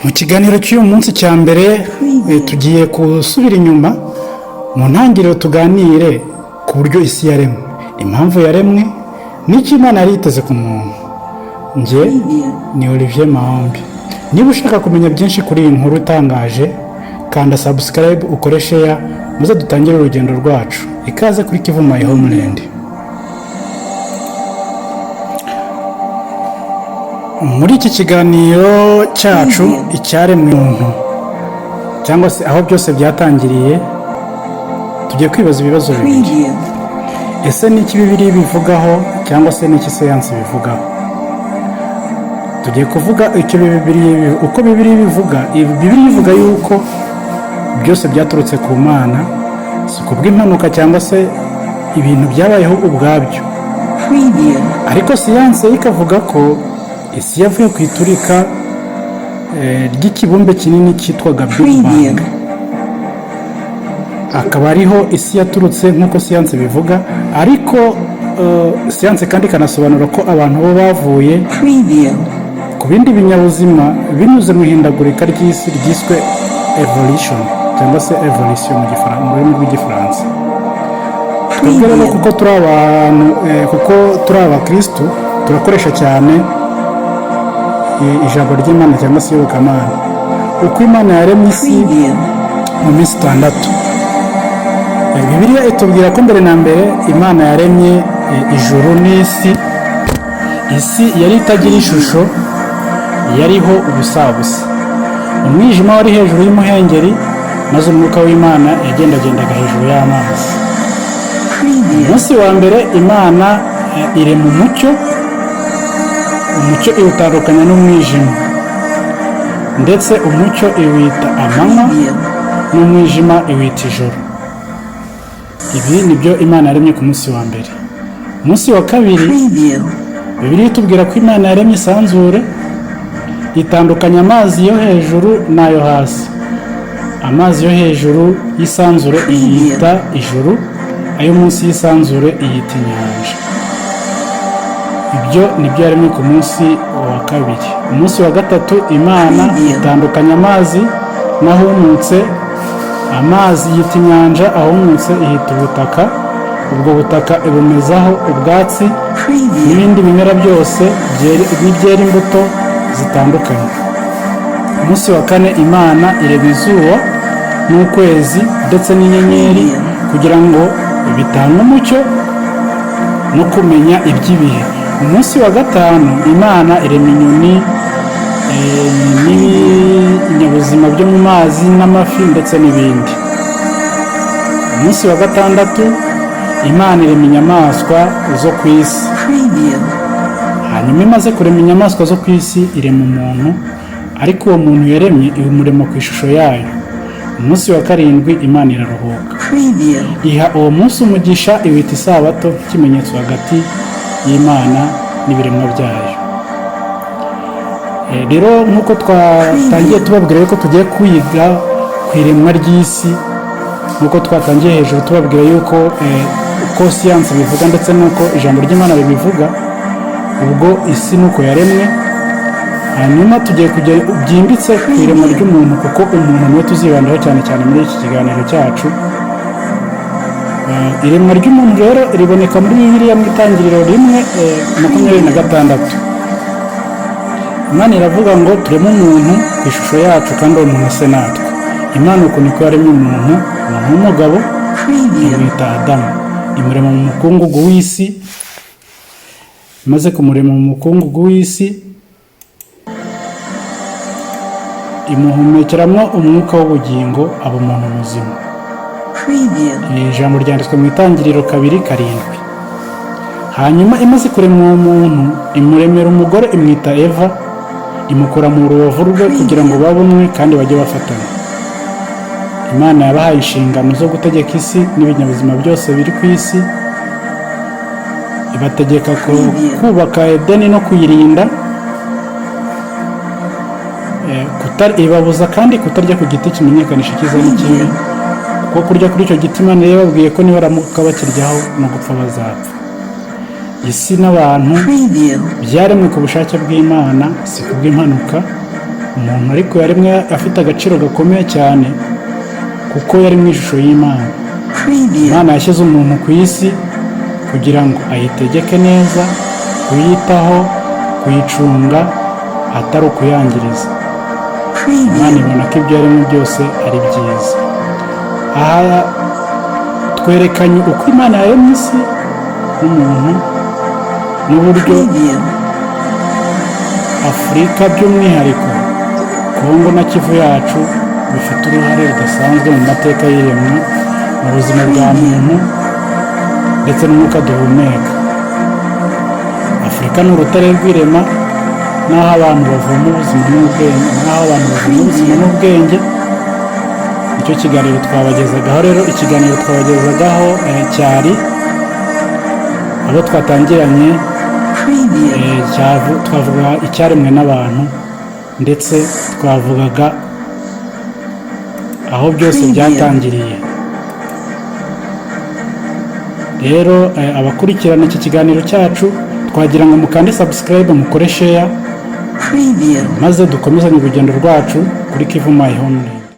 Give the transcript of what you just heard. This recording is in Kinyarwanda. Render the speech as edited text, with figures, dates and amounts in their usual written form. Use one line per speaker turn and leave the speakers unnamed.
Mu kiganiro cy'uyu munsi cya mbere tugiye gusubira inyuma mu ntangiriro tuganire ku buryo isi yaremwe, impamvu yaremwe n'icyo Imana yari yiteze ku muntu. Njye ni Olivier Mahombi. Niba ushaka kumenya byinshi kuri iyi nkuru itangaje, kanda subscribe, ukore share, maze dutangire urugendo rwacu. Ikaze kuri Kivu My Homeland. Muri iki kiganiro cyacu icyaremwe muntu cyangwa se aho byose byatangiriye, tugiye kwibaza ibibazo bibiri. Ese ni iki Bibiliya bivugaho cyangwa se ni iki siyansi bivugaho? Tugiye kuvuga uko Bibiliya bivuga. Bibiliya ivuga yuko byose byaturutse ku Mana, si kubw'impanuka cyangwa se ibintu byabayeho ubwabyo. Ariko siyansi ikavuga ko isi yavuye ku iturika ry'ikibumbe kinini cyitwaga Big Bang. Akaba ariho isi yaturutse nk'uko siyansi bivuga, ariko siyansi kandi ikanasobanura ko abantu bo bavuye ku bindi binyabuzima binyuze mu ihindagurika ry'isi ryiswe evolution cyangwa se evolution mu rurimi rw'igifaransa. Twebwe rero kuko turi abantu, kuko turi abakristu, turakoresha cyane ijambo ry'Imana cyangwa se iyobokamana. Uko Imana yaremye isi mu minsi 6, Bibiliya itubwira ko mbere na mbere Imana yaremye ijuru n'isi. Isi yari itagira ishusho, yariho ubusabusa, umwijima wari hejuru y'umuhengeri, maze umwuka w'Imana yagendagendaga hejuru y'amazi. Umunsi wa mbere Imana irema umucyo iwutandukanya n'umwijima, ndetse umucyo iwita amanywa n'umwijima iwita ijoro. Ibi nibyo Imana yaremye ku munsi wa mbere. Umunsi wa kabiri Bibiliya itubwira ko Imana yaremye isanzure, itandukanya amazi yo hejuru n'ayo hasi. Amazi yo hejuru y'isanzure iyita ijuru, ayo munsi y'isanzure iyita inyanja. Ibyo nibyo yaremye ku munsi wa kabiri. Umunsi wa gatatu Imana itandukanya amazi n'ahumutse. Amazi yita inyanja, ahumutse ihita ubutaka. Ubwo butaka ibumezaho ubwatsi n'ibindi bimera byose n'ibyera imbuto zitandukanye. Umunsi wa kane Imana irema izuba n'ukwezi ndetse n'inyenyeri kugira ngo bitange umucyo no kumenya iby'ibihe. Umunsi wa gatanu Imana irema inyoni n'ibinyabuzima byo mu mazi n'amafi ndetse n'ibindi. Umunsi wa gatandatu Imana irema inyamaswa zo ku isi. Hanyuma imaze kurema inyamaswa zo ku isi irema umuntu, ariko uwo muntu yaremye imurema ku ishusho yayo. Umunsi wa karindwi Imana iraruhuka, iha uwo munsi umugisha, iwita isabato, ikimenyetso hagati y'Imana n'ibiremwa byayo. Rero nk'uko twatangiye tubabwira yuko tugiye kwiga ku iremwa ry'isi, nk'uko twatangiye hejuru tubabwira yuko uko siyansi bivuga ndetse n'uko ijambo ry'Imana ribivuga, ubwo isi nuko yaremwe. Hanyuma tugiye kujya byimbitse ku iremwa ry'umuntu, kuko umuntu niwe tuzibandaho cyane cyane muri iki kiganiro cyacu. Iremwa ry'umuntu rero riboneka muri Bibiliya mu Itangiriro 1:26. Imana iravuga ngo tureme umuntu ku ishusho yacu kandi uwo muntu ase natwe. Imana uko niko yaremye umuntu w'umugabo, imwita Adamu, imurema mu mukungugu w'isi. Imaze kumurema mu mukungugu w'isi, imuhumekeramo umwuka w'ubugingo, aba umuntu muzima. Ijambo ryanditswe mu Itangiriro 2:7. Hanyuma imaze kurema uwo muntu, imuremera umugore, imwita Eva, imukura mu rubavu rwe kugira ngo babe umwe kandi bajye bafatanya. Imana yabahaye inshingano zo gutegeka isi n'ibinyabuzima byose biri ku isi. Ibategeka kubaka Edeni no kuyirinda. Ibabuza kandi kutarya ku giti kimenyekanisha icyiza n'ikibi, kuko kurya kuri icyo giti Imana yababwiye ko nibaramuka bakiryaho no gupfa bazapfa. Isi n'abantu byaremwe ku bushake bw'Imana, si kubw'impanuka. umuntu ariko yaremwe afite agaciro gakomeye cyane kuko yari mu ishusho y'Imana. Imana yashyize umuntu ku isi kugira ngo ayitegeke neza, kuyitaho, kuyicunga, atari ukuyangiriza. Imana ibona ko ibyo yaremwe byose ari byiza. Aha twerekanye uko Imana yaremye isi n'umuntu, n'uburyo Afurika by'umwihariko, Kongo na Kivu yacu bifite uruhare rudasanzwe mu mateka y'iremwa, mu buzima bwa muntu ndetse n'umwuka duhumeka. Afurika ni urutare rw'irema, n'aho abantu bavoma ubuzima n'ubwenge. Nicyo kiganiro twabagezagaho rero. Ikiganiro twabagezagaho cyari abo twatangiranye, twavuga icyaremwe n'abantu, ndetse twavugaga aho byose byatangiriye. Rero abakurikirana iki kiganiro cyacu, twagira ngo mukande subscribe, mukore share, maze dukomezanye urugendo rwacu kuri Kivu My Online.